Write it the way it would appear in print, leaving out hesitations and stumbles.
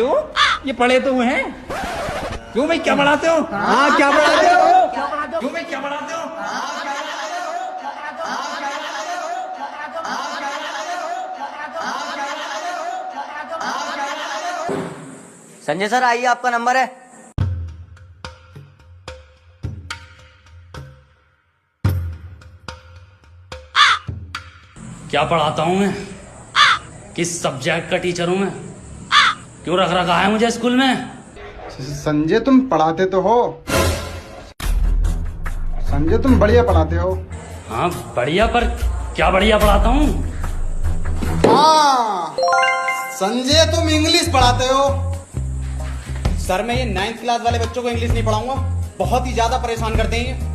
हो? ये पढ़े तो हैं? क्यों भाई क्या पढ़ाते हो? हाँ क्या पढ़ाते हो? क्यों भाई क्या पढ़ाते हो? संजय सर आइए, आपका नंबर है। क्या पढ़ाता हूँ मैं? किस सब्जेक्ट का टीचर हूँ मैं? क्यों रख रखा है मुझे स्कूल में? संजय तुम पढ़ाते तो हो। संजय तुम बढ़िया पढ़ाते हो। हाँ बढ़िया, पर क्या बढ़िया पढ़ाता हूँ? हाँ संजय तुम इंग्लिश पढ़ाते हो। सर मैं ये 9th क्लास वाले बच्चों को इंग्लिश नहीं पढ़ाऊंगा, बहुत ही ज्यादा परेशान करते हैं ये।